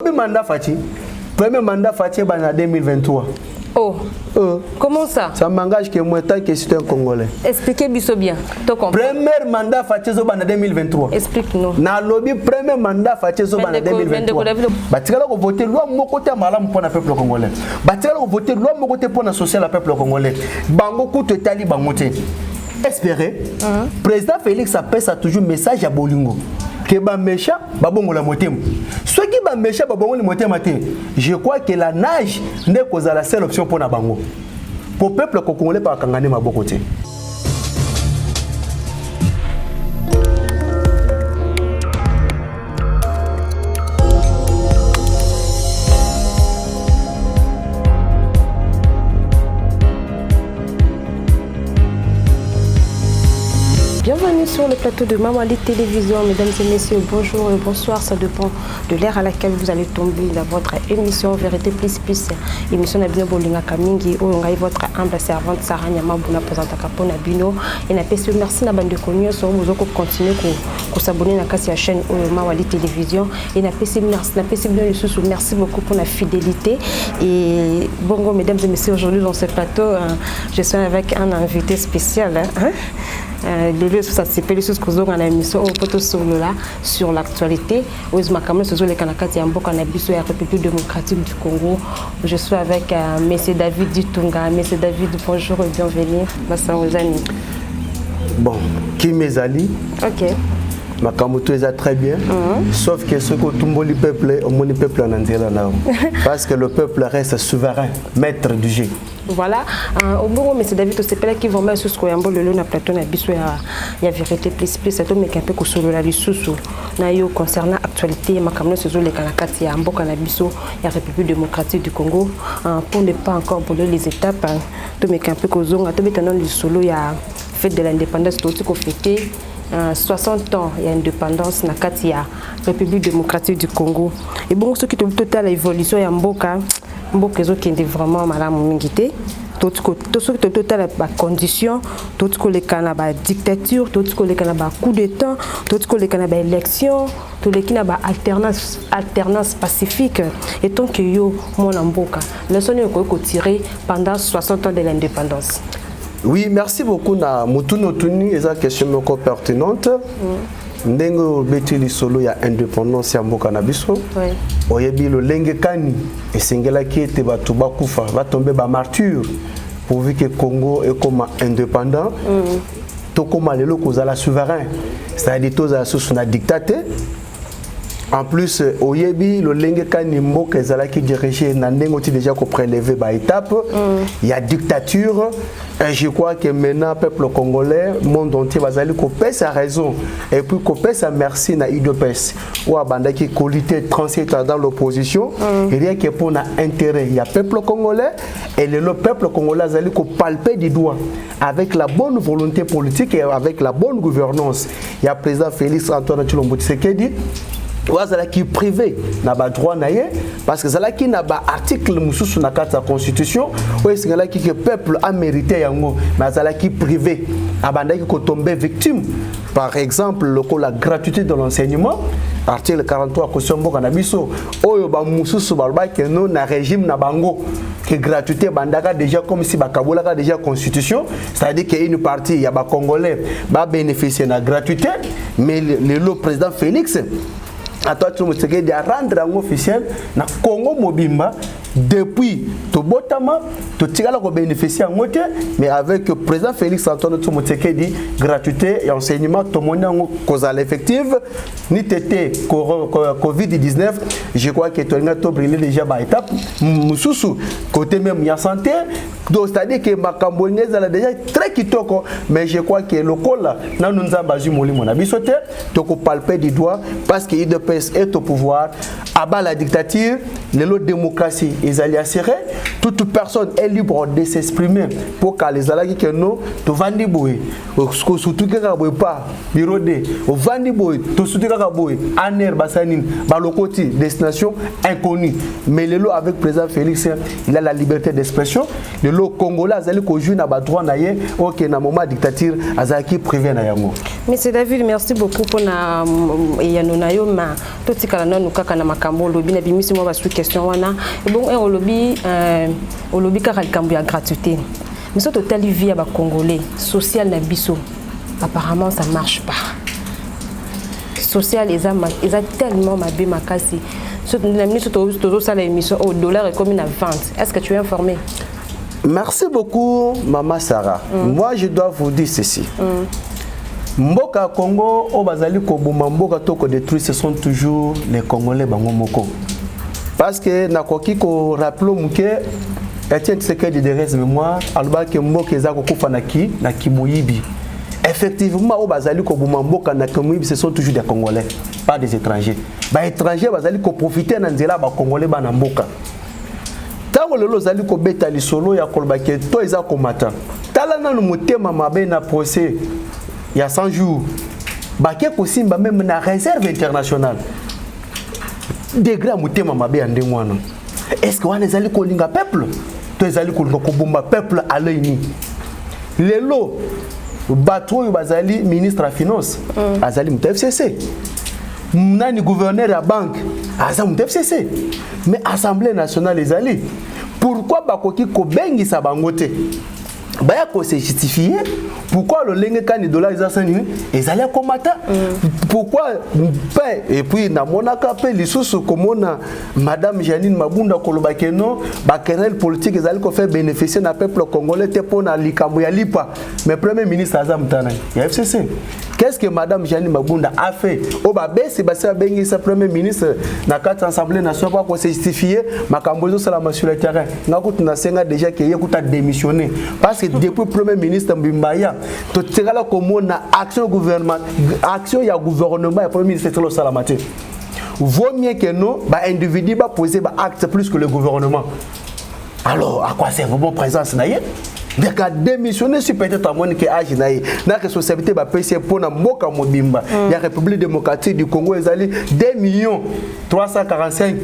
Premier mandat Fatih en 2023. Oh. Comment ça? Ça m'engage que moi tant que c'est un Congolais. Expliquez-moi bien. Premier mandat Fatih en 2023. Explique-nous. Na lobby premier mandat Fatih en 2023. Batikala ko voter loi mon côté malam pour le peuple congolais. Batikala ko voter loi mon côté pour la social le peuple congolais. Bango coup totali bangote. Espérer. Président Félix Apesa toujours message à Bolingo. Que ba méchant ba bongo la motem. Ceux qui ba méchant ba bongo le motem matin. Je crois que la nage n'est cause la seule option pour na bango. Pour peuple congolais pas kangane mabokote. Bienvenue sur le plateau de Mawali Télévision, mesdames et messieurs, bonjour et bonsoir, ça dépend de l'ère à laquelle vous allez tomber dans votre émission Vérité Plus Plus, émission Nabino Bolinga Kamingi, où on a votre humble servante Sarah Nyama Bouna présente à Capone Nabino, et n'a pas merci na bande connu, sur vous allez continuer à s'abonner à la chaîne Mawali Télévision, et n'a pas merci beaucoup pour la fidélité, et bonjour mesdames et messieurs, aujourd'hui dans ce plateau, je suis avec un invité spécial, le lieu ça s'appelle sur ce que on a émission au poteau sur l'actualité où je m'accamle sur les canakati en boka na biso ya République démocratique du Congo. Je suis avec monsieur David Ditunga. Monsieur David, bonjour et bienvenue. Bon, qui m'ezali? OK. Makamuto est très bien, sauf que ce que tout le peuple, le peuple en Angola, parce que le peuple reste souverain, maître du jeu. Voilà, au bon mais c'est David Osepela qui va mettre sur ce qu'on a le na plateau na biso ya Vérité Plus Plus ça tombe un peu ko solo la lisusu na yo concernant actualité makamno sezo les kanakati ya mboka na biso ya République démocratique du Congo pour ne pas encore brûler les étapes tombe un peu ko zonga tombe tanon le solo ya fête de l'indépendance tout ko fêter 60 ans il y a indépendance na kati ya République démocratique du Congo et bon ce qui est total évolution ya mboka zo qui est vraiment malamu mingi te tout ce qui total ba condition tout ce que les canaba dictature tout ce que les canaba coup d'état tout ce que les canaba élection tout les canaba alternance pacifique et tant que yo mon mboka le son ko tirer pendant 60 ans de l'indépendance. Oui, merci beaucoup na mutuno tuni eza question pertinente. Ndengo betili solo ya indépendance ya mboka na biso. Oui. Oyebi lo lenge kani esengela ki ete bato bakufa va tomber ba martyr pourvu que Congo est comme indépendant. To comme lelo kozala souverain. C'est-à-dire to za sous na dictateur. En plus, oyebi lo lenge kani mboka ezala ki diriger na ndengo ti déjà ko prélever ba étape. Il y a dictature. Et je crois que maintenant, le peuple congolais, le monde entier, va aller couper sa raison. Et puis couper sa merci na IDPS. Ou à banda qui qualité 37 ans dans l'opposition. Et rien que pour l'intérêt. Il y a le peuple congolais. Et le peuple congolais va aller palper du doigt. Avec la bonne volonté politique et avec la bonne gouvernance. Il y a le président Félix Antoine Tshilombo Tshisekedi. Wazala qui privé n'a pas droit naie parce que zala qui n'a pas article mususu na carte de constitution ou est-ce que le peuple a mérité yango mais zala qui privé abanda qui ko tomber victime par exemple la gratuité de l'enseignement article 43 caution mboka na biso oyo ba mususu ba ke non na régime na bango que gratuité bandaka déjà comme si bakabolaka déjà constitution c'est-à-dire qu'il y a une partie il y a ba congolais ba bénéficier de la gratuité mais le président Félix à toi tu me de rendre un officiel na Congo mobimba depuis Tobotama to tigala ko bénéficier en moté mais avec le président Félix Antoine Tshisekedi gratuité et enseignement to monango causal effective ni tété Covid-19 je crois que to ngato briller déjà ba étape mususu côté même ya santé donc c'est-à-dire que makambo ngeza la déjà très kitoko mais je crois que le col na nunza bazu molimo na bisoté to ko palper du doigt parce que IDPS est au pouvoir abat la dictature, la démocratie ils allaient assurer toute personne est libre de s'exprimer pour que les alaki que nous to vandi boy surtout que boy pas birode au vandi boy to surtout que boy aner basanin balokoti destination inconnue mais le lot avec président Félix il a la liberté d'expression le lot congolais azali ko jouer na ba droit na ye OK na moment dictature azaki privé na yango. Monsieur David, merci beaucoup pour na yanonayo ma totikala na nukaka na makambo lobi na bimisi mo ba sous question wana et bon au lobby car il y a gratuité. Mais ce total vie à Congolais, social na biso, apparemment ça marche pas. Social, ils ont tellement ma bé ma casse. Ce l'émission au dollar est comme une vente. Est-ce que tu es informé? Merci beaucoup, Maman Sarah. Moi, je dois vous dire ceci. Mboka Congo, au Bazali Kobuma, Mboka Toko détruit, ce sont toujours les Congolais Bangomoko. Parce que nakoki ko rappelons muke Etienne Tshisekedi de reste mémoire alba ke mboka ezako kufa na Kimoyibi. Effectivement au bazali ko buma mboka na Kimoyibi ce sont toujours des Congolais, pas des étrangers. Ba étrangers bazali ko profiter na nzela ba Congolais ba na mboka. Tango lelo zali ko beta lisolo ya kolba ke to ezako mata. Tala na motema mabe na procès il y a 100 jours. Ba ke ko simba même na réserve internationale. Degré mutema mabe ande mwana. Est-ce que wana ezali ko linga peuple? To ezali ko linga ko bomba peuple alaini. Lelo bato yo bazali ministre à finance azali muta FCC. Nani gouverneur à banque azali muta FCC. Mais assemblée nationale ezali. Pourquoi bakoki ko bengisa bangote? Baya ko se justifier pourquoi le lenge kan dollar ezasani ezali komata pourquoi paix et puis na monaka pe lisusu komona madame Janine Mabunda koloba keno ba querelle politique ezali ko faire bénéficier na peuple congolais te pona likambo ya lipa mais premier ministre azamtana ya FCC. Qu'est-ce que madame Janine Mabunda a fait au babesi basa bengi sa premier ministre na carte assemblée nationale pour se justifier makambo zo sala sur le terrain ngakutu na senga déjà que yekuta démissionner parce que depuis premier ministre Mbimbaya to tirala comme na action gouvernement action ya gouvernement ya premier ministre Telo Salamate vaut mieux que non ba individu ba poser ba acte plus que le gouvernement. Alors à quoi sert votre présence na yé? Mais qu'à démissionner sur peut-être à mon que âge naïe na responsabilité ba PC pour na mboka mobimba ya République démocratique du Congo ezali 2 345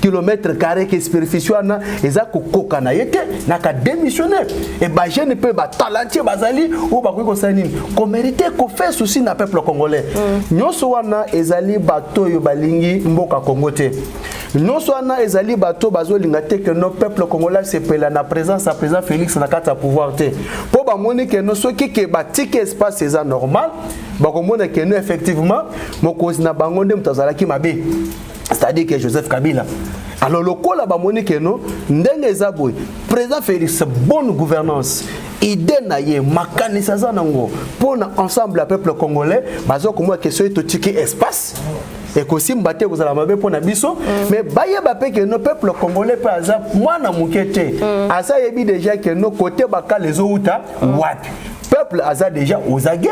km² qui superficie na ezako koka na yete na ka démissionner et ba jeune peut ba talenté bazali ou ba ko sanini ko mériter ko faire souci na peuple congolais nyonso wana ezali bato yo balingi mboka Congo te nyonso wana ezali bato bazo linga te que nos peuple congolais se pela na présence à président Félix na kata pouvoir te pour ba moni que no soki ke ba tike espace c'est normal ba ko mona que no effectivement mokozi na bango nde mutazala ki mabe c'est-à-dire que Joseph Kabila. Alors le col là ba moni que no ndenge ezaboy président Félix bonne gouvernance idée na ye makanisa za nango pour ensemble le peuple congolais bazo ko mo question to tike espace et aussi mbaté ko zala mabe pona biso mais baye ba pe que no peuple congolais par exemple mwana mukete asa yebi déjà que no côté baka les outa wapi peuple aza déjà aux aguets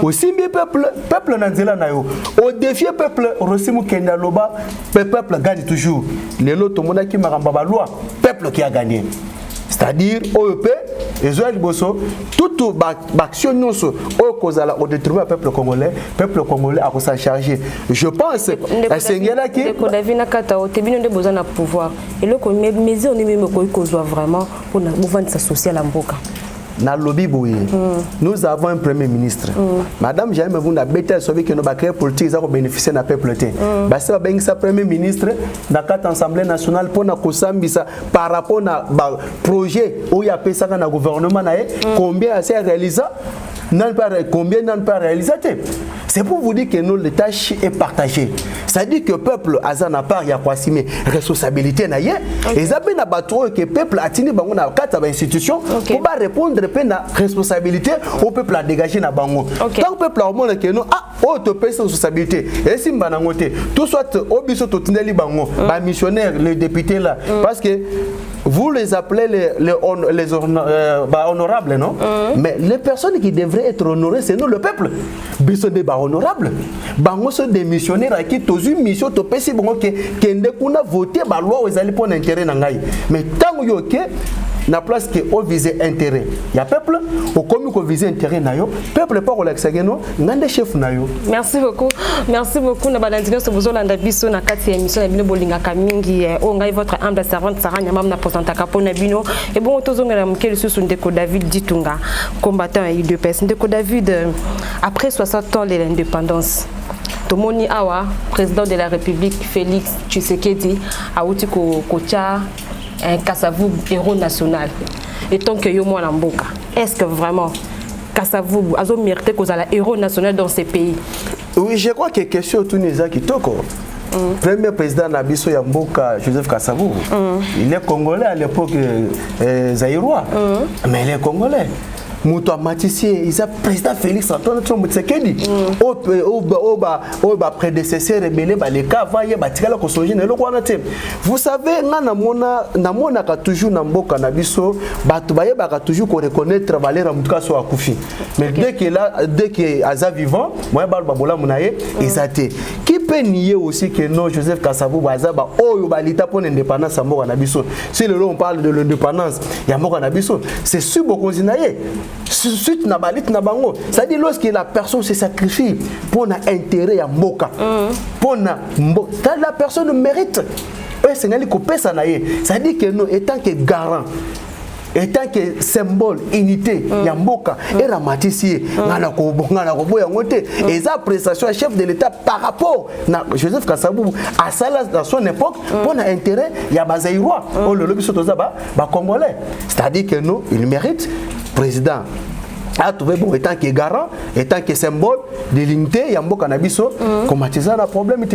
aussi bien peuple nanzela na yo au défier peuple rosimu kenda loba peuple gagne toujours les lots tomona ki maramba ba loi peuple qui a gagné c'est-à-dire OEP et Joël Bosso toute action nyonso au kozala au détriment peuple congolais a s'en charger je pense à Sengela qui ko davina kata o tebino de besoin na pouvoir et le ko mais on est même ko zo vraiment pour na mouvement social mboka na lobby boye nous avons un premier ministre madame Janine Mabunda beta sauver que nos bakay politique ça ko bénéficier na peuple te ba ça bengi sa premier ministre na carte assemblée nationale pour na kosambisa par rapport na projet où il y a pesa na gouvernement na combien assez réalisé combien n'en pas réalisé. C'est pour vous dire que nous, le tâche est partagée. C'est-à-dire que le peuple a n'a pas ya quoi mais responsabilité na yé. Et ça ben abattre que le peuple a tenu bango na quatre institutions pour pas répondre à responsabilité au peuple a dégagé na bango. Tant que le peuple a montré que nous te paye sa responsabilité. Et si mbana ngote tout soit au biso to tineli bango ba missionnaire le député là parce que vous les appelez les honorables, non? Mais les personnes qui devraient être honorées, c'est nous, le peuple. Ils des honorables. Ils sont des missionnaires qui ont une mission, qui ont voté la loi pour l'intérêt. Mais tant que na place que au viser intérêt il y a peuple au comme ko viser intérêt na yo peuple pas relaxer no ngande chef na yo. Merci beaucoup na balandino so bozolanda biso na kati ya émission na bino bolinga kamingi o ngai votre humble servante Sarah Nyamam na présentaka pona bino et bon tozongela mukeli susu ndeko David Ditunga combattant et UDPS ndeko David après 60 ans de l'indépendance Tomoni Awa président de la République Félix Tshisekedi a outi kocha un Kasavubu héros national. Et tant que yo mwana mboka, est-ce que vraiment Kasavubu a mérité qu'on a héros national dans ces pays? Oui, je crois que question Tunisia qui toko. Premier président Nabiso Yamboka, Joseph Kasavubu. Il est congolais à l'époque zaïrois. Mais il est congolais. Moutoua Matissé, il a président Félix Antoine Tshisekedi. Oba prédécesseur rebelle les cas vaillé batikala ko songer na lokwana te. Vous savez namona ka toujours na mboka na biso batu baye ba toujours ko reconnaître valeur mutuka so akufi. Mais dès que aza vivant, moi ba bola munaye ezate. Qui peut nier aussi que non Joseph Kasavubu azaba oyo balita pour l'indépendance à mboka na biso. Si le on parle de l'indépendance, ya mboka na biso, c'est subo konzinaye. Suite na balit na bango, ça dit lorsque la personne se sacrifie pour un intérêt à Moka, pour la personne mérite. C'est un ça dit que nous étant que garant, étant que symbole unité ya mboka et ramatissier ngana ko boya ngote et sa prestation chef de l'État par rapport na Joseph Kasavubu à ça dans son époque pour un intérêt ya bazaïrois on le lobi sotoza ba congolais, c'est-à-dire que nous il mérite président a trouvé bon étant que garant, étant que symbole de l'unité, Yambo Canabiso, comment tu as un problème?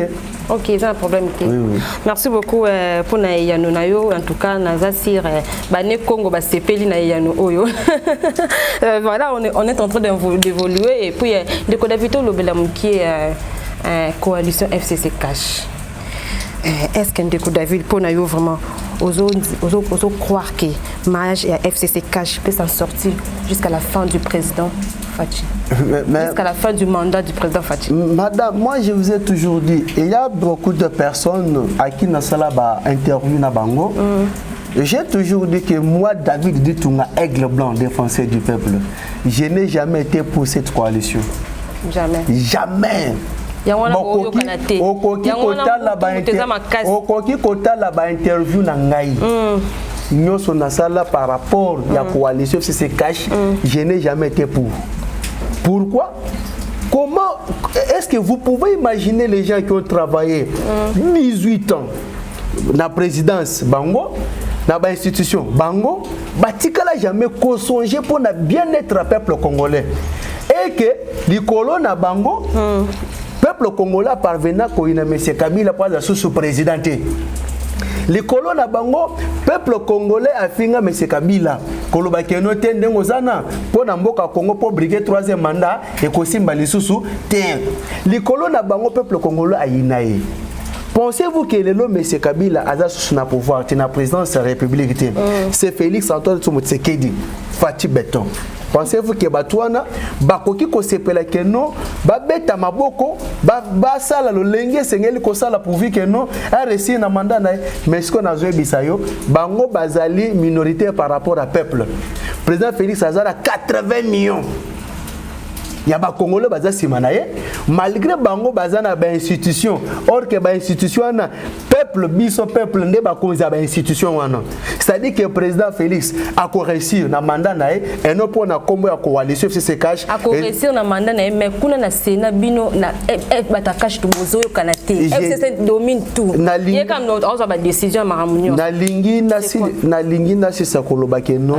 Ok, c'est un problème. Oui. Merci beaucoup pour Naïano Nayo, en tout cas, Nazasir, Bané Congo, Basepeli Naïano Oyo. Voilà, on est en train d'évoluer et puis, de Kodavito Lobelam qui est coalition FCC Cash. Est-ce qu'un déco David pour Nayo vraiment osons croire que Mage et FCC Cash peut s'en sortir jusqu'à la fin du président Fachi, jusqu'à la fin du mandat du président Fachi? Madame, moi je vous ai toujours dit, il y a beaucoup de personnes à qui nous avons interview na bango. J'ai toujours dit que moi, David Ditunga, aigle blanc, défenseur du peuple, je n'ai jamais été pour cette coalition. Jamais. Jamais. Okoki kota la ba interview na ngai nyoso na sala par rapport ya coalition si se cache je n'ai jamais été pour. Pourquoi? Comment est-ce que vous pouvez imaginer les gens qui ont travaillé 18 ans na présidence bango na ba institution bango batikala jamais consongé pour na bien-être peuple congolais et que les colons na bango peuple congolais parvenant à M. Kabila pour la sous-présidenté. Les colons na bango, peuple congolais a fini M. Kabila. Koloba keno tende ngozana pour namboka Congo pour briguer troisième mandat et kosimba lisusu ten. Les colons na bango peuple congolais a inaye. Pensez-vous que le M. Kabila a sous na pouvoir, na présidence de la République? C'est Félix Antoine Tshisekedi, Fati Beton. Pensez-vous que Batouana, Bakoki Kosepela Keno, Babeta Maboko, Basala le Lengue, Sengeli Kosala pourvu que non, a réussi un mandat, mais ce qu'on a joué Bissayo, Bango Bazali, minorité par rapport à peuple. Président Félix Azar a 80 millions. Il y a des Congolais qui sont malgré Bango Bazana ba institution, or que ba institution peuple biso peuple ne ba konza ba institution wana. C'est-à-dire que le président Félix a réussi na mandat nae et non pour na combo ya coalition FCC Cash a réussi na mandat nae mais kuna na Sénat bino na batakash to bozoyo kanate FCC domine tout. Il comme notre ba décision maramunyo. Na lingi na si sa koloba ke non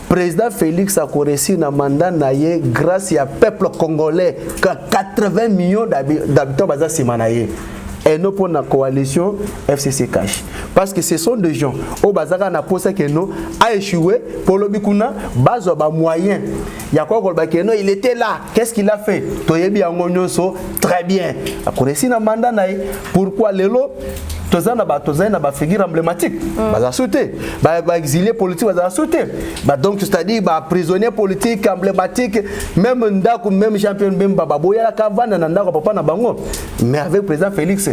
président Félix a réussi na mandat nae grâce à peuple congolais 80 millions d'habitants baza simanaye et non pour la coalition FCC Cash parce que ce sont des gens au bazaka na posa que non a échoué pour le bikuna bazo ba moyen ya quoi que non il était là, qu'est-ce qu'il a fait toyebi angonyoso très bien a connaissé na mandat nae pourquoi lelo tozana ba figure emblématique baza sauté ba exilé politique baza sauté donc c'est-à-dire ba prisonnier politique emblématique même ndako même champion Bemba baboya la kavana na ndako papa na bango mais avec président Félix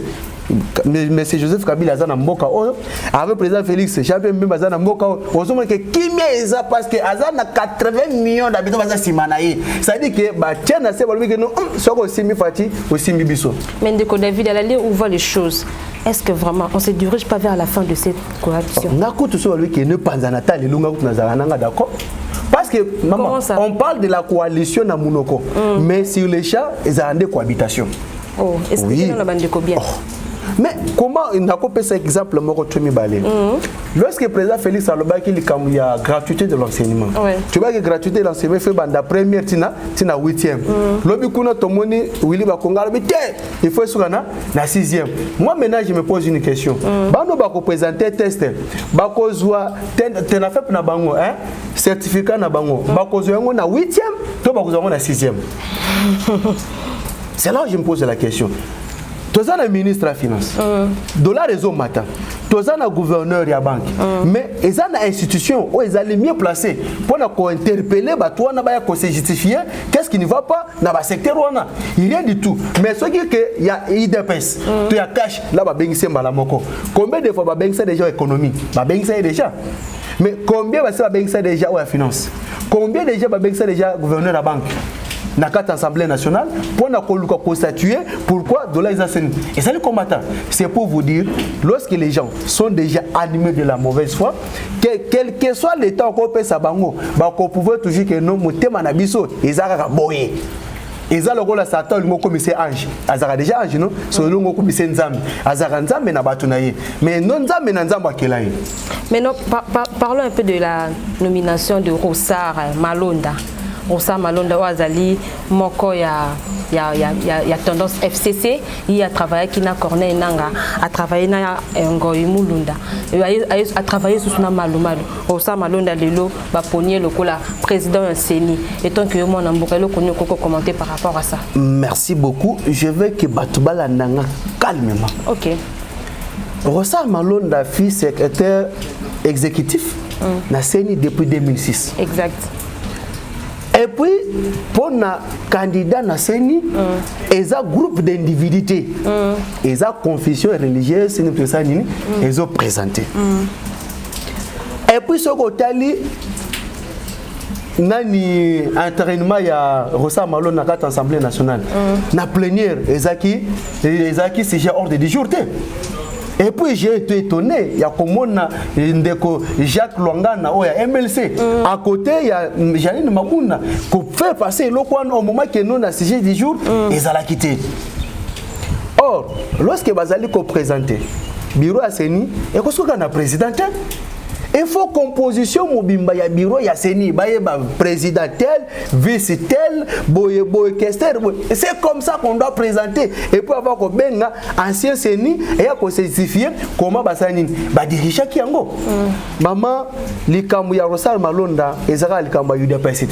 mais c'est Joseph Kabila azana mboka avec président Félix champion Bemba azana mboka ozoma que kimia eza parce que azana 80 millions d'habitants baza simanaye ça dit que ba tiana c'est balbi que non soko aussi mi fati aussi mi biso mais ndeko David à la ligne où voit les choses. Est-ce que vraiment on ne se dirige pas vers la fin de cette coalition? Parce que maman, on parle de la coalition na Mounoko, mais sur les champs, ils ont des cohabitations. Oh, est-ce que c'est dans la bande de combien? Mais comment on a coupé cet exemple lorsque le président Félix Aloba il y a gratuité de l'enseignement. Tu vois que gratuité de l'enseignement fait la première tina 8e. Lobi kuna tomoni Willy Bakonga il faut sur na 6e. Moi maintenant je me pose une question. Bano bako présenter test. Bako zwa tena fait na bango hein certificat na bango. Bako zwa ngo na 8e, to bako zwa ngo na 6e. C'est là où je me pose la question. Tous les ministres de la Finance, dollar réseau matin, tous les gouverneurs de la banque, mais ils ont une institution où ils sont mieux placés pour interpeller, pour se justifier, qu'est-ce qui ne va pas dans le secteur. Il n'y a rien du tout. Mais ce qui est qu'il y a IDPS, il y a cash, là, combien de fois il y a déjà économie? Il y a déjà. Mais combien il y a déjà la finance? Combien déjà il y a déjà gouverneur de la banque? Dans l'Assemblée nationale, pour constatuer pourquoi dollar est assaini. Et ça le combattant. C'est pour vous dire, lorsque les gens sont déjà animés de la mauvaise foi, quel que soit l'état qu'on peut s'abango, qu'on pouvait toujours que nous montons en abisso, ils ont boyé. Ils ont le rôle à Satan, le mot commissaire ange. Ils ont déjà ange, non? C'est le mot commissaire nzambe. Ils ont nzambe na batunaye. Mais non nzambe na nzambe akelaye. Mais non, parlons un peu de la nomination de Rossard Malonda. Rossard Malonda Ouazali, Moko ya tendance FCC, il a travaillé qui n'a Corneille Nanga, a travaillé na Ngoy Mulunda, a travaillé sur son Malumalu. Rossard Malonda Lelo, Baponier le cola président Seni. Et tant que mon ambourelo connu Koko commenter par rapport à ça. Merci beaucoup. Je veux que Batubala Nanga calmement. Ok. Rossard Malonda fut secrétaire exécutif na Seni depuis 2006. Exact. Et puis, pour le candidat Nasseni, ils ont un groupe d'individus, ils ont confession religieuse, ils ont présenté. Et puis, ce côté, il y a un entraînement à Rossard Malonda dans l'Assemblée nationale. Dans la plénière, ils ont qui c'est ordre du jour. Et puis j'ai été étonné, il y a comme Jacques Lwangana ou MLC. À côté, il y a Janine Makuna qui fait passer le coin au moment que nous avons sujet du jour, ils allaient quitter. Or, lorsque Bazali ko présenté, bureau à Seni, et qu'on soit le président, il faut composition mobimba ya bureau ya Seni, ba président tel, vice tel, boye kester. C'est comme ça qu'on doit présenter. Et puis avoir ko benga ancien Seni et ya ko certifier comment basani ba diriger ki yango. Maman likambu ya Rossard Malonda ezaka likambu ya UDPS.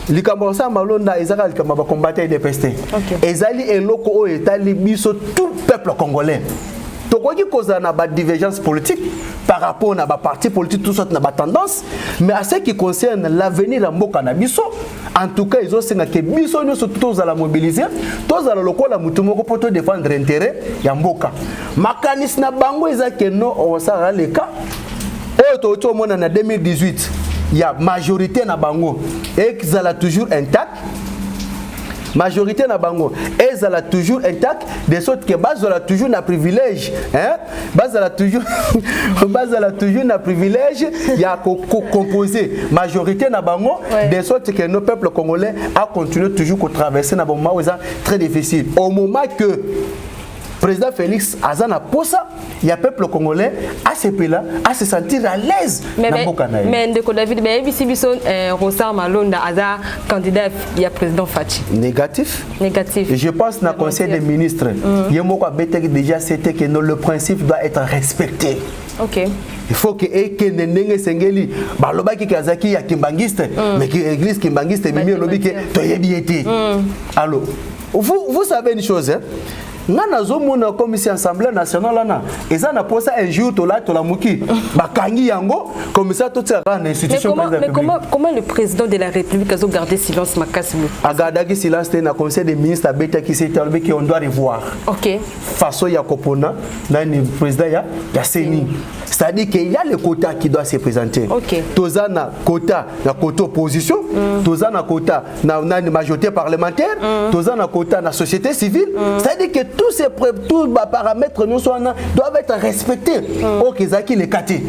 Likambu ya Rossard Malonda ezaka likambu ba combattre UDPS. Ezali eloko o etali biso tout peuple congolais. Donc, il y a une divergence politique par rapport à la parti politique, tout ça, à tendance. Mais à ce qui concerne l'avenir de Mboka Nabiso, en tout cas, ils ont dit que Biso, nous sommes tous à la mobiliser, tous à la locale, pour défendre l'intérêt de Mboka. Mécanisme na bango, ils ont dit que nous, on va le cas. Et en 2018, il y a majorité na bango, et qu'ils sont toujours intacts. Majorité na bango ezala toujours intact de sorte que bazala toujours na privilège hein bazala toujours na privilège il y a composé majorité na bango de sorte que nos peuples congolais a continué toujours à traverser na moment très difficile au moment que président Félix Azana Posa, il y a peuple congolais à ce pays-là, à se sentir à l'aise. Mais Ndeko David, mais ici Rossard Malonda Aza candidat, il y a président Fachi. Négatif. Négatif. Et je pense dans le conseil des ministres, il y a déjà c'était que le principe doit être respecté. Ok. Il faut que Nenenge Sengeli, Balobaki Kazaki ya kimbangiste, mais que l'église kimbangiste mimi lobi que toyebi été. Alors, vous savez une chose hein? ngana zomona comme si Assemblée nationale là et ça n'a pas ça un jour to la muki bakangi yango comme ça tout ça dans institution mais comment le président de la République a gardé silence makasi a gardé silence dans le conseil des ministres abeta qui s'est établi qu'on doit revoir. OK. Façon ya kopona na ni président ya Seni. C'est-à-dire qu'il y a le quota qui doit se présenter. OK. Tozana quota na quota opposition, tozana quota na majorité parlementaire, tozana quota na société civile. C'est-à-dire que tous ces paramètres doivent être respectés. OK, Zaki les kati.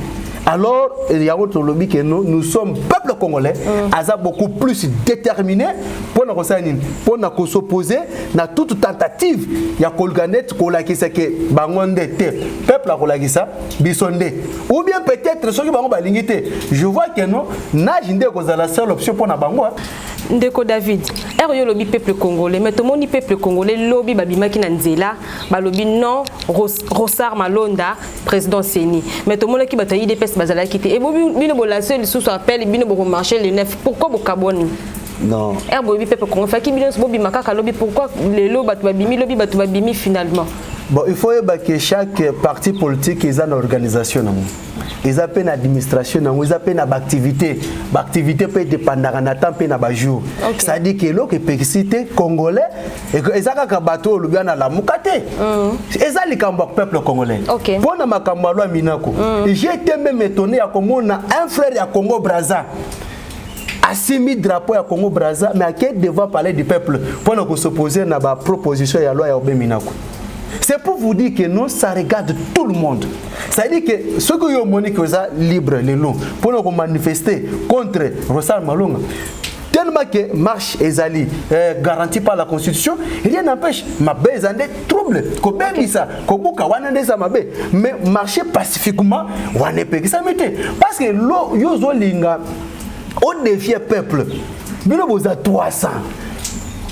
Alors, il y a autre lobby que nous sommes peuple congolais, asa beaucoup plus déterminé pour nous s'opposer à toute tentative. Il y a kolganet kolakisa que bangonde te peuple kolakisa bisonde. Ou bien peut-être ceux qui bango balingité. Je vois que non, n'aginde que la seule option pour na bango. Ndeko David, er lobby peuple congolais, mais tout le monde peuple congolais lobby babimaki na nzela, ba lobby non Rosar Malonda président Seni. Mais tout le monde qui bataille des pes bazala kité. Et bino bolation le sous appel bino bo marché le 9. Pourquoi bo kaboni? Non. Er lobby peuple congolais fa ki bino bobi makaka lobby pourquoi les lobby batu babimi finalement? Bon, il faut que chaque parti politique ait une organisation. Ils ont une administration, ils ont une activité. L'activité peut dépendre de temps, de jour. C'est-à-dire que les Congolais, ils ont un bateau, ils ont la moukate. Ils ont le peuple congolais. Pour nous, Minako, j'ai été même étonné à Congo, un frère à Congo Brazza. A 6 000 drapeaux à Congo Brazza, mais à quel devant parler du peuple pour nous s'opposer à la proposition de la loi à Minako. C'est pour vous dire que nous, ça regarde tout le monde. Ça veut dire que ceux qui ont monnaie qui sont libres, les lots, pour nous manifester contre Rosar Malonga, tellement que marche et ali garantie par la Constitution, rien n'empêche ma baise en des troubles. Mais marcher pacifiquement, on est pas ça mette. Parce que l'eau, yozo linga, on défie le peuple. Mais nous vous a 300.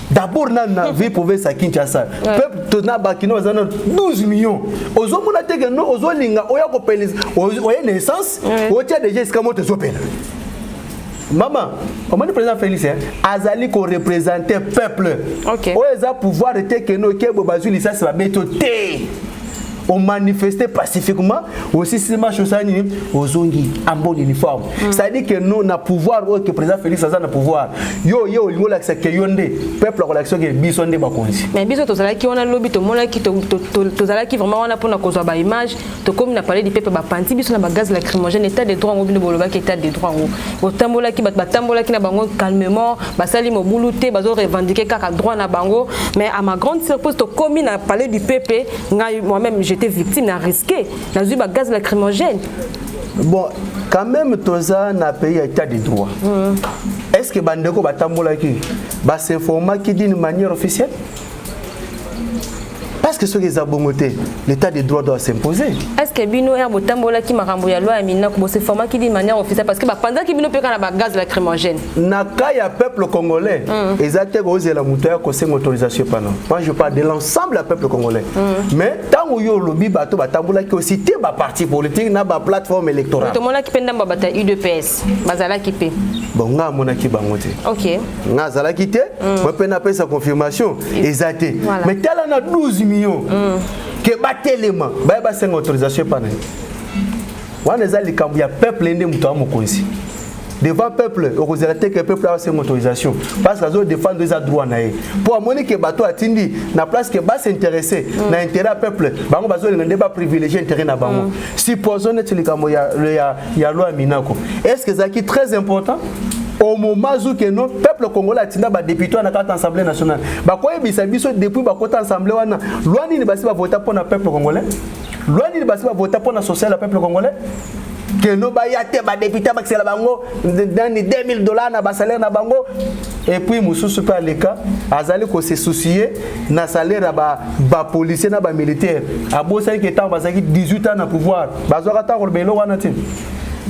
D'abord, dans la vie pour voir ça Kinshasa. Peuple tona bakino 12 millions. Ozo mona teke no ozo linga oya ko pelis oya naissance otia déjà jusqu'à moto zopela. Maman, comment le président Félix azali ko représenter peuple. Oya pouvoir teke no ke bobazuli ça va méthode. On manifestait pacifiquement aussi si ma chosani ozongi en bon uniforme. Ça dit que nous na pouvoir que président Félix a na pouvoir. Yo lingo la que yonde peuple la relation que bisonde ba konzi. Mais biso tozala ki on a lobby to mona ki tozala ki vraiment on a pour na kozwa ba image to comme na parler du peuple ba panti biso na ba gaz lacrymogène état de droit ngobino boloba ki état de droit ngo. Botambola ki batambola ki na bango calmement basali mobuluté bazo revendiquer kaka droit na bango mais à ma grande surprise to comme na parler du peuple moi-même j'étais victime n'a risqué n'a eu ba gaz lacrymogène. Bon quand même toza na pays état de droit. Est-ce que bandeko batambola ki ba s'informer qui d'une manière officielle? Parce que ceux qui ont bongoté, l'état de droit doit s'imposer. Est-ce que bino er botambola ki makambo ya loi ya mina ko se format qui d'une manière officielle parce que pendant que bino peka na ba gaz lacrymogène. Na ka ya peuple congolais, exactement oser la mutuelle ko sem autorisation pendant. Moi je parle de l'ensemble du peuple congolais. Mais tant yo lobby bato batambola ki aussi té ba parti politique na ba plateforme électorale. To mona ki penda ba bata UDPS, bazala ki pe. Bon nga mona ki bangote. OK. Nga zala ki té, moi pe na pe sa confirmation exacté. Mais tel en a 12 millions. Que batelema ba sen autorisation pana wana ezali kambu ya peuple ende muto amokonzi devant peuple okozela te que peuple a sen autorisation parce que zo défendre les droits na ye pour amoni que bato atindi na place que ba s'intéresser na intérêt peuple bango bazo ngende ba privilégier intérêt na bango supposons net likambo ya loi minako est-ce que ça qui très important au moment où que nos peuple congolais atinda ba député na carte assemblée nationale ba koye bisa biso depuis ba kota assemblée wana loi nini basi ba voter pour na peuple congolais loi nini basi ba voter pour na social le peuple congolais que no ba yate ba député ba xela bango dans $2000 na ba salaire na bango et puis mususu pa leka azali ko se soucier na salaire ba policier na ba militaire abosa ki temps bazaki 18 ans na pouvoir bazwa ta ko belo wana tin.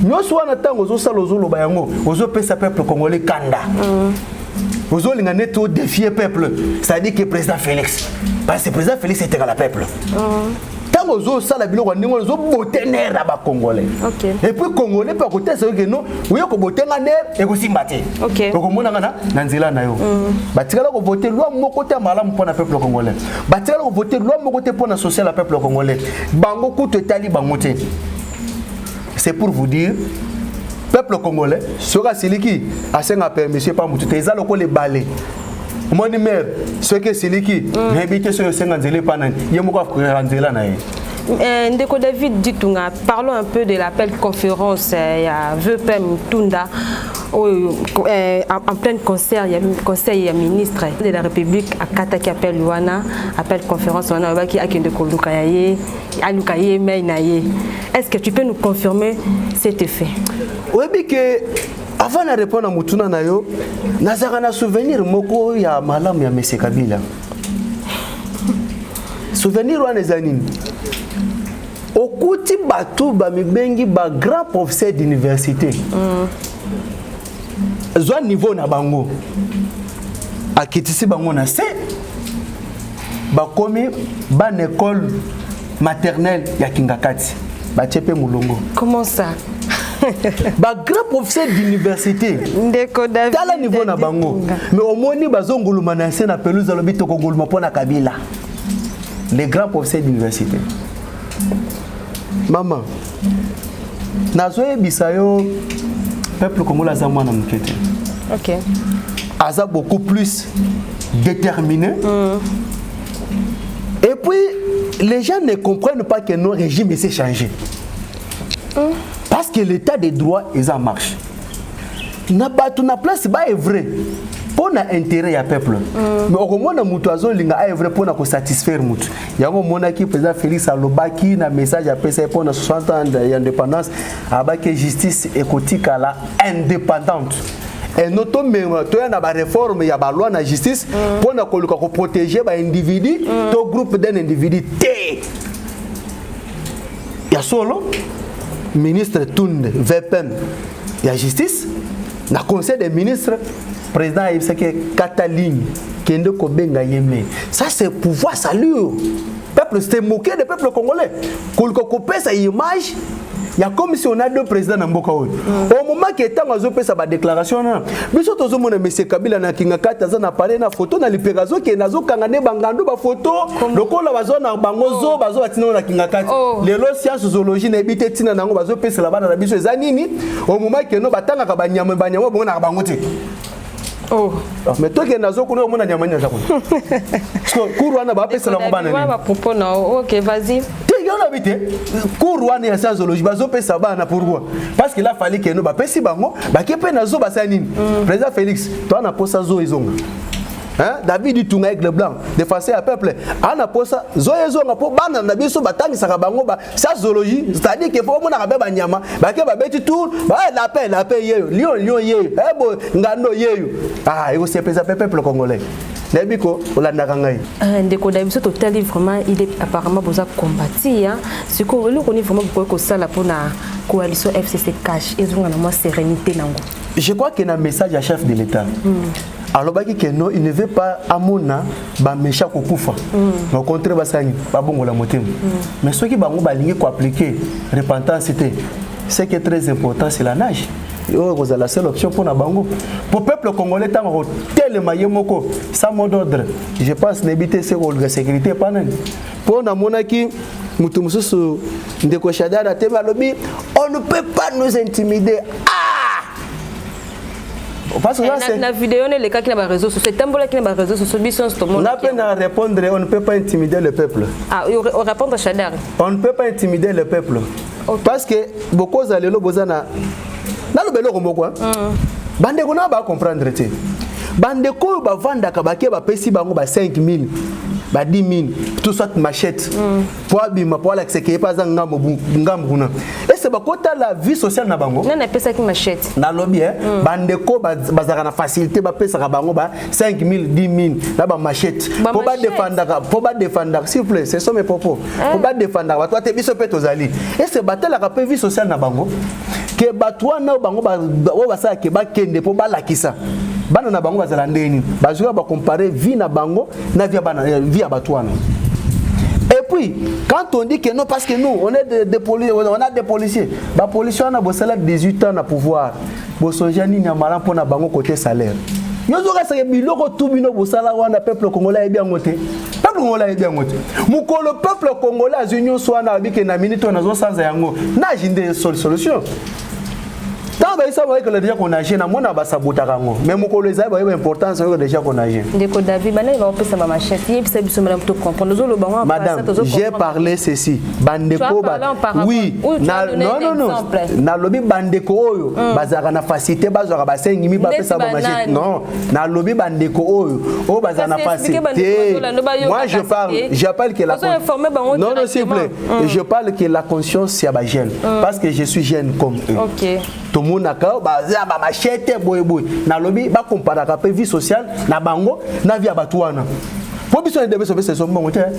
Nous sommes en train de faire le peuple congolais Kanda. Nous sommes en train de défier le peuple. C'est-à-dire que le président Félix. Parce que le président Félix était à la peuple. Tant tango zo sala biloko ndingo zo botener ba congolais. OK. Et puis congolais pas côté c'est que non, oui ko botenga ner et ko simbate. OK. Ko mona na nzela na yo. Batikala ko voter loi moko te malamu pour le peuple congolais. Batikala ko voter loi moko te pour la social le peuple congolais. Bango kutu etali bango te. C'est pour vous dire peuple congolais sera siliki asenga permission pas mutu te ezalo ko le balai. Mon numéro, ce que c'est qui invité sur le 50 panan, il y a beaucoup de nzela na ye. Ndeko David Ditunga, parlons un peu de l'appel conférence il y a VPM Tunda en plein concert, il y a conseil ministre de la République à Kata qui appelle Luana, appel conférence Luana qui a kende kolukaye, alukaye meinaye. Est-ce que tu peux nous confirmer cet effet? Oui, mais que avant de répondre à Mutuna nayo, nazaka na souvenir moko ya malamu ya Monsieur Kabila. Souvenir wana ezanini. Okuti batu ba mibengi ba grand professeur d'université. Zwa niveau na bango. Akitisi bango na se. Ba komi ban école maternelle ya Kingakati. Ba tchepe mulongo. Comment ça? Ba grand professeur d'université. Ndeko David. Tala niveau na bango. Mais au moni bazonguluma na se na pelouse lobi to konguluma pona Kabila. Les grands professeurs d'université. Maman, nazoye bisayo peuple congolais aza mwana mukete. OK. Aza beaucoup plus déterminé. Et puis les gens ne comprennent pas que notre régime s'est changé. Parce que l'état des droits est en marche. Na batu na place ba est vrai. Pour l'intérêt du peuple. Mais au moment où nous avons est vrai pour nous satisfaire mutu. Il y a un moment qui président Félix Alobaki na message après ça pour 60 ans d'indépendance avec justice écotique à la indépendante. Et notamment tu as na réforme il y a ba loi na justice pour nous protéger ba individu, to groupe d'un individu té. Il y a solo ministre Tunde VPN, il y a justice, na conseil des ministres président il sait que Cataline kende ko benga yeme. Ça c'est pouvoir salut. Peuple s'est moqué du peuple congolais. Kolko kopé sa image. Il y a comme si on a deux présidents dans Mboka. Au moment que étant azo pesa ba déclaration na. Biso tozo mona monsieur Kabila na Kingakati aza na parler na photo na lipegazo ke nazo kangane bangando ba photo. Lokola bazo na bangozo bazo atina na Kingakati. Lelo science zoologie na bité tina nango bazo pesa la bana na biso eza nini? Au moment que no batanga ka banyama bongo na bangote. Oh. Mais toi qui es nazo kuna mona nyama nyama zakuna. Kurwana ba pesa la ngobana. Ba propos na. OK, vas-y. On habite Kurwana ya zoologie bazo pesa bana pourquoi? Parce qu'il a fallu que nous ba pesi bango ba kepe nazo ba sanini. Président Félix, toi na posa zo izonga. Hein? David Ditunga avec le blanc, défenseur à peuple. Ana posa zo izonga po bana na biso batangi saka bango ba sa zoologie, c'est-à-dire que faut mona ba nyama, ba ke ba beti tour, ba la paix yeyo, lion yeyo, bo ngando yeyo. Ah, il aussi pesa peuple congolais. Nebiko olandaka ngai. Ndeko David total vraiment il est apparemment besoin combattre hein. Ce qu'on veut qu'on est vraiment beaucoup ça là pour la coalition FCC cash et ont vraiment sérénité nango. Je crois qu'il y a un message à chef de l'État. Alors il ne veut pas amona ba méchant kokufa. Au contraire basani pas bon la motem. Mais ce qui bango ba lié ko appliquer repentance c'était ce qui est très important c'est la nage. C'est la seule option pour Nabango. Pour le peuple congolais, tellement yemoko, sans mot d'ordre. Je pense d'éviter ces rôles de sécurité. Pour la monarchie, on ne peut pas nous intimider. Ah! Parce que la vidéo, les cas qui n'ont pas réseau social, c'est un qui n'a pas réseau social, on a peine à répondre, on ne peut pas intimider le peuple. Ah, on répond à Chadar. On ne peut pas intimider le peuple. Parce que beaucoup de gens nalo beloko moko bande ko na ba comprendre te bande ko ba vanda ka ba ke ba pesi bango ba 5000 ba 10000 tout ça machette pour abima pour la que pas ngambo kuna et c'est ba kota la vie sociale na bango na pesa ki machette na lobby bande ko bazaka na facilité ba pesa ka bango ba 5000 10000 na ba machette pour ba défendre s'il vous plaît c'est ça mes propos pour ba défendre ba toi te biso pe tozali et c'est batela ka pe vie sociale na bango que batwa na bango ba sa ke ba kende po ba lakisa bana na bango bazala ndeni bazwa ba comparer vie na bango na vie bana vie ya batwana et puis Oui, quand on dit que non, parce que nous, on est des policiers, on a des policiers. Les policiers ont 18 ans à pouvoir. Ils sont malins pour avoir côté salaire. Nous avons tout le peuple congolais est bien voté. Le peuple congolais est bien voté. Le peuple congolais a une soit na minute on a sans yango. Na jinde solution. Tant que ça va que le déjà qu'on a gêné, moi na basa boutarango. Mais mon collègue ça va important c'est déjà qu'on a gêné. Ndeko David, maintenant il va passer ma machette. Il peut se madame tout comprendre. Nous le bango. Madame, j'ai parlé ceci. Bandeko oui. Non. Na lobby bandeko oyo. Bazara na facilité bazara basengi mi ba pesa ma machette. Non. Na lobby bandeko oyo. O bazara na facilité. Moi j'appelle que la non s'il vous plaît. Je parle que la conscience c'est à jeune parce que je suis jeune comme eux. OK. Tout le monde a machette boy na lobby ba comparer la vie sociale na bango na vie abatuana pour biso de beso beso mon cher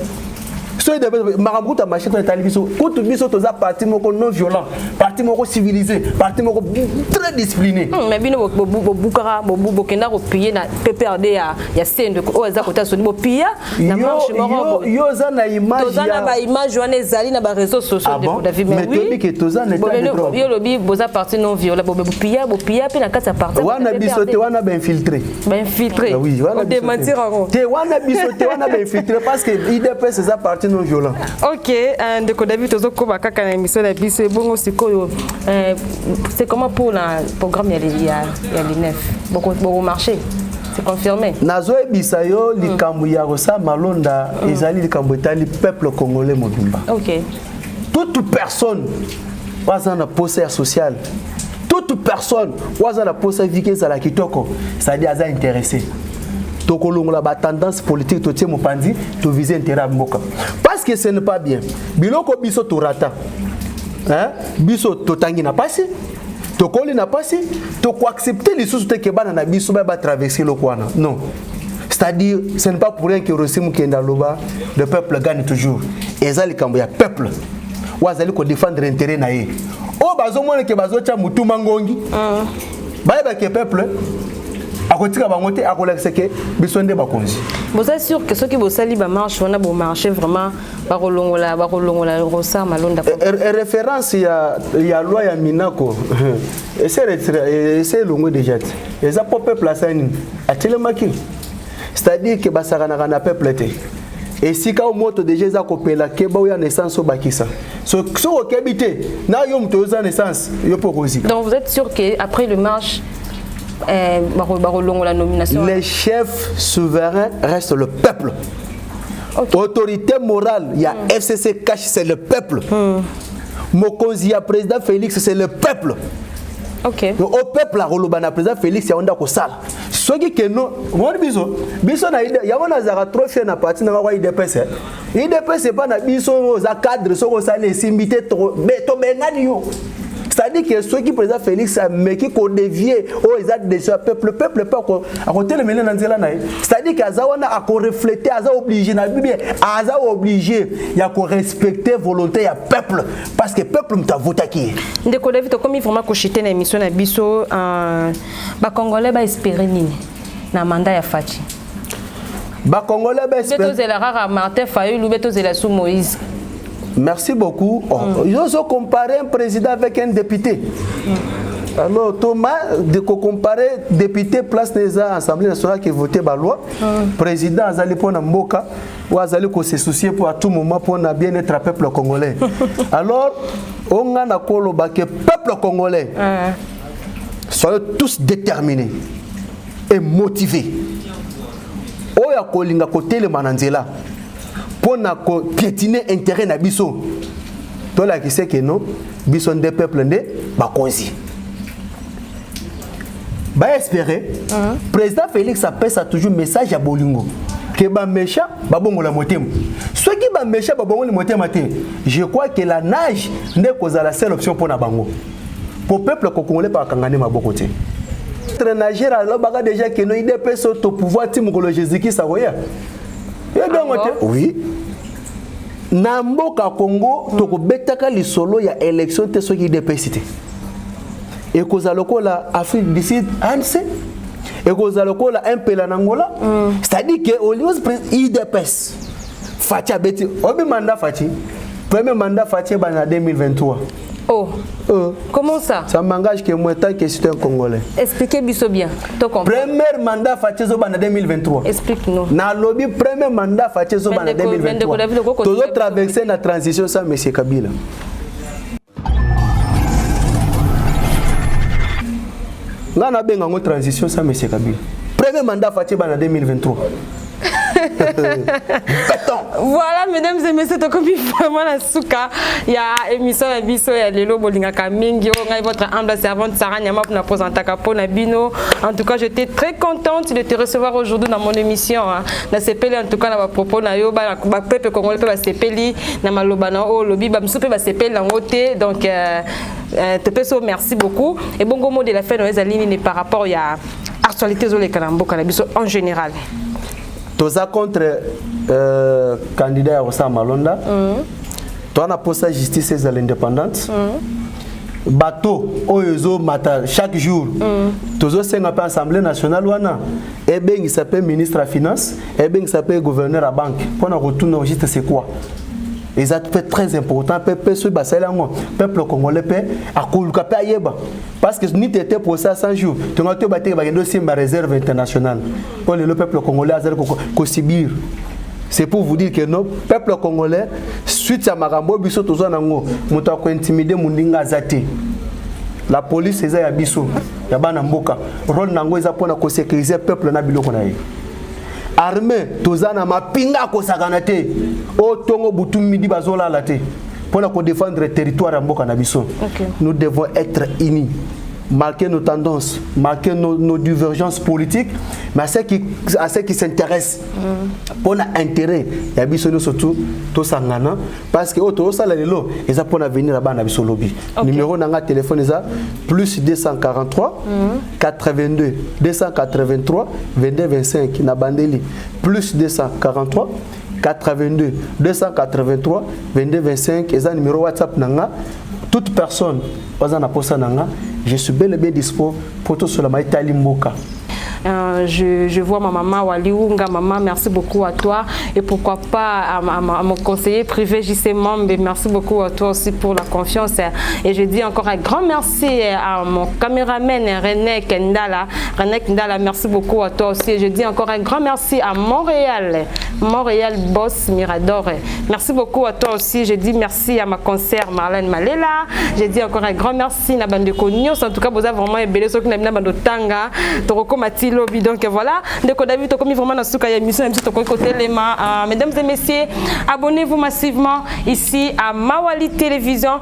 so de marabuta machette na talibiso tout biso toza parti moko non violent parti moko civilisé parti moko très discipliné mais bino bukara bokenda ko payer na PPRD ya sende ko eza kota so bo pia na marche moko yo za na image toza na ba image wana ezali na ba réseaux sociaux de David mais oui que toza na yo lobi boza parti non violent bo pia pe na kata parti wana biso te wana ba infiltré oui wana démentir en te wana biso te wana ba infiltré parce que IDPS c'est parti non violent. OK, ndeko David tozoko bakaka na émission la biso bongo sikoyo c'est comment pour le programme il y a l'INEF beaucoup marché. C'est confirmé. Nazo ebisa yo likambo ya Rosa Malonda ezali likambo etali peuple congolais mobimba. OK. Toute personne waza na poste social. Toute personne waza na poste vike za la kitoko, c'est-à-dire aza intéressé. Tokolongola ba tendance politique to tie mopandi to viser intérêt mboka. Parce que ce n'est pas bien. Biloko biso to rata. Hein? Biso to tangi na pasi. Tokoli na pasi, to ko accepter les sous te ke bana na biso ba traverser le kwana. Non. C'est-à-dire ce n'est pas pour rien que Rosimu Kenda Loba le peuple gagne toujours. Ezali kambo ya peuple. Wazali ko défendre intérêt na ye. O bazo mona ke bazo cha mutu mangongi. Ba ba ke peuple vous êtes sûr que ceux qui vous saluent marche, on a beau marcher vraiment référence il y a loi ya Minako c'est longue déjà et ça pour peuple c'est-à-dire que basarana na peuple et si quand moto déjà za kopela ke ba ya naissance au bakisa so okebité na yo mto za naissance yo pokozi. Donc vous êtes sûr que après le marche la nomination. Les chefs souverains restent le peuple. Okay. Autorité morale, il y a FCC cash, c'est le peuple. Mokonzi, président Félix, c'est le peuple. Okay. Au peuple, la relobana président Félix, il y a un sale. Ce qui est non, moi biso na ide, il y a un azara trop fait na parti na wa IDPS. IDPS c'est pas na biso za cadre so ko sale simbité to benani yo. C'est-à-dire que ceux qui président Félix a meki ko dévier au exact de ce peuple pas à côté le mener dans zela na. C'est-à-dire que azawana a ko refléter aza obligé na bibi aza obligé ya ko respecter volonté ya peuple parce que peuple mta voté qui. Ndeko David comme vraiment ko chiter na émission na biso ba congolais ba espérer nini na mandat ya Fachi. Ba congolais ba espérer beto zela rara Martin Fayulu ou beto zela sous Moïse. Merci beaucoup. Ils ont comparé un président avec un député. Alors, Thomas, de comparer député place des Assemblée nationale qui votait la loi, président Azali Pona Mboka, ou Azali ko se soucier pour à tout moment pour bien être un peuple congolais. Alors, on a un que peuple congolais soyez tous déterminés et motivés. Oya kolinga côté le mananzela. Pour piétiner intérêt na biso. Toi là qui sait que non, biso des peuples ne ba konzi. Ba espérer. Président Félix appelle ça toujours message à Bolingo. Que ba méchant ba bongo la motema. Ceux qui ba méchant ba bongo le motema te. Je crois que la nage n'est que la seule option pour na bango. Pour peuple congolais pas kangane maboko te. Nager alors baga déjà que no IDPS au pouvoir timukolo Jésus-Christ sawoya. Oui. Namboka Congo, toko betaka lisolo ya élection te soki IDPS. Et kozaloko la Afrique du Sud ANC. Et kozaloko la MPLA Angola. C'est-à-dire que au lieu IDPS Fati abeti. Obi mandat Fati. Premier mandat Fati en 2023. Oh. Comment ça? Ça m'engage que moi tant que citoyen congolais. Expliquez-moi bien. Premier mandat Fati en 2023. Explique-nous. Na lobby premier mandat Fati en 2023. Tous autres traversé la transition sans M. Kabila. Nga na benga ngo transition sans M. Kabila. Premier mandat Fati en 2023. Voilà, mesdames et messieurs, donc comme vraiment la souka, il y a émission la biso ya lelo bolinga kamingi on votre humble servante Sarah Nyama pour nous présenter Capona Bino. En tout cas, j'étais très contente de te recevoir aujourd'hui dans mon émission. Na sepeli en tout cas na propos na yo ba peuple congolais ba sepeli na maloba na o lobi ba msupe ba sepeli na ngote donc te peso merci beaucoup et bon mot de la fin nos alignes par rapport à actualité zo le kalambo kanabiso en général. Toza contre candidat Rosa Malonda. Toi na poste justice et l'indépendance. Bateau oyozo mata chaque jour. Tozo senga pa assemblée nationale wana. Et ben il s'appelle ministre de la finance, et ben il s'appelle gouverneur à banque. Pour na retourner au juste c'est quoi? Et ça peut être très important. Peuple congolais peut parce que ni t'étais pour ça 100 jours. Tu as battu un dossier de réserve internationale. Pour le peuple congolais à subir. C'est pour vous dire que le peuple congolais, suite à Marambo, biso tozo nango, muta ko intimider mundinga zate. La police eza ya biso, ya bana mboka. Rôle nango eza pona ko sécuriser peuple na biloko na ye. Armée tozana mapinga ko saganate o tongo butu midi bazola laté pour la défendre le territoire à mboka na biso. Nous devons être unis, marquer nos tendances, marquer nos divergences politiques, mais à ceux qui s'intéressent pour l'intérêt ya biso nous surtout to sangana parce que auto sala lelo eza pour venir là-bas na biso lobby. Numéro nanga téléphone eza plus 243 82 283 22 25 na bandeli plus 243 82 283 22 25 eza numéro WhatsApp nanga. Toute personne oza na posa nanga, je suis bel et bien dispo pour tout cela maitali mboka. Je vois ma maman Waliunga, maman, merci beaucoup à toi et pourquoi pas à mon conseiller privé JC Mambe, merci beaucoup à toi aussi pour la confiance et je dis encore un grand merci à mon caméraman René Kendala. René Kendala, merci beaucoup à toi aussi et je dis encore un grand merci à Montréal Boss Mirador. Merci beaucoup à toi aussi, je dis merci à ma concert Marlène Malela. Je dis encore un grand merci à Bandeko Nyos, en tout cas vous avez vraiment ébélé ceux qui n'aiment pas Bandotanga, Toroko Mati lobby. Donc voilà, donc David, comme vraiment dans ce cas émission, mesdames et messieurs, abonnez-vous massivement ici à Mawali Télévision.